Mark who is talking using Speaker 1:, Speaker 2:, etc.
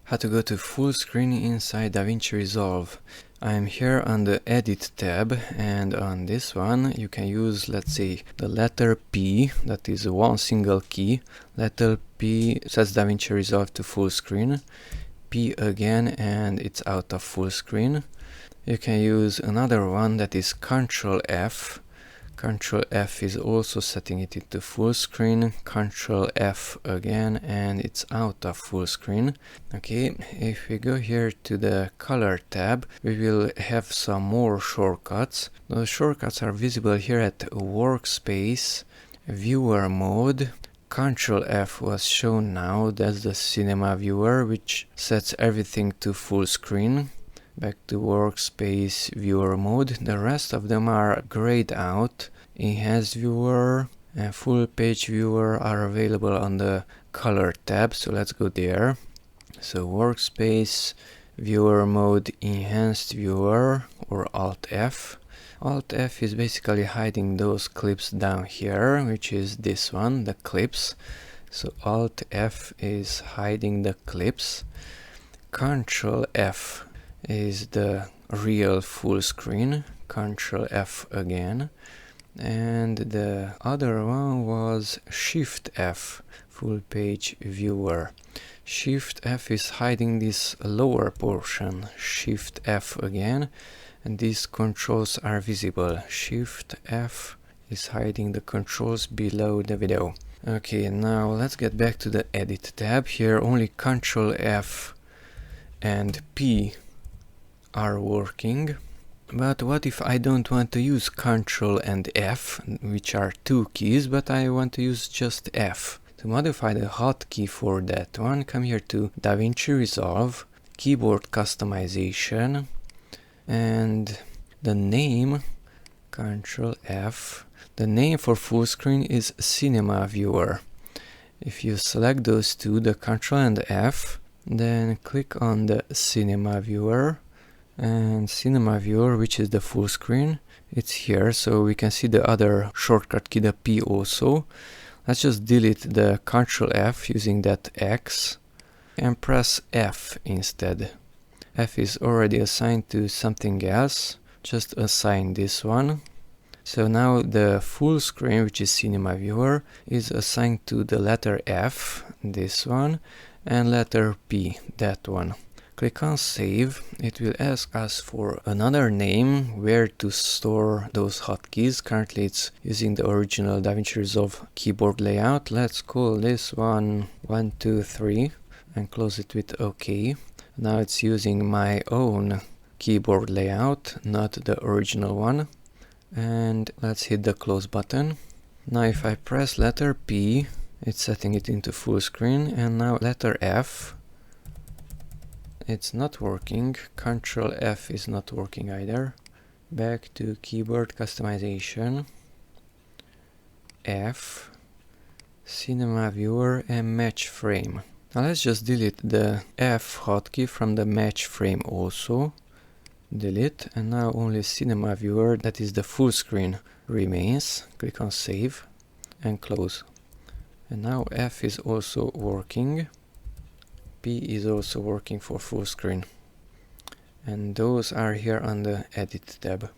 Speaker 1: How to go to full screen inside Davinci Resolve. I'm here on the Edit tab, and on this one you can use, let's say, the letter P, that is one single key. Letter P sets Davinci Resolve to full screen. P again, and it's out of full screen. You can use another one that is Control+F. Control+F is also setting it into full screen. Control+F again, and it's out of full screen. Okay, if we go here to the color tab, we will have some more shortcuts. Those shortcuts are visible here at workspace, viewer mode. Control+F was shown now, that's the cinema viewer, which sets everything to full screen. Back to workspace viewer mode. The rest of them are grayed out. Enhanced viewer and full page viewer are available on the color tab, so let's go there. So workspace viewer mode, enhanced viewer, or Alt+F. Alt+F is basically hiding those clips down here, which is this one, the clips. So Alt+F is hiding the clips. Control+F is the real full screen. Control+F again. And the other one was Shift+F, full page viewer. Shift+F is hiding this lower portion. Shift+F again, and these controls are visible. Shift+F is hiding the controls below the video. Okay, now let's get back to the Edit tab. Here only Control+F and P are working. But what if I don't want to use Control and F, which are two keys, but I want to use just F? To modify the hotkey for that one, come here to Davinci Resolve, keyboard customization, and the name, Control+F. The name for full screen is Cinema Viewer. If you select those two, the Control and F, then click on the Cinema Viewer, and Cinema Viewer, which is the full screen, it's here, so we can see the other shortcut key, the P also. Let's just delete the Control+F using that X and press F instead. F is already assigned to something else, just assign this one. So now the full screen, which is Cinema Viewer, is assigned to the letter F, this one, and letter P, that one. Click on Save. It will ask us for another name, where to store those hotkeys. Currently it's using the original Davinci Resolve keyboard layout. Let's call this one 1, 2, 3 and close it with OK. Now it's using my own keyboard layout, not the original one. And let's hit the close button. Now if I press letter P, it's setting it into full screen, and now letter F, it's not working. Control+F is not working either. Back to keyboard customization, F, Cinema Viewer, and Match Frame. Now let's just delete the F hotkey from the Match Frame also. Delete, and now only Cinema Viewer, that is the full screen, remains. Click on Save and close. And now F is also working. P is also working for full screen. And those are here on the Edit tab.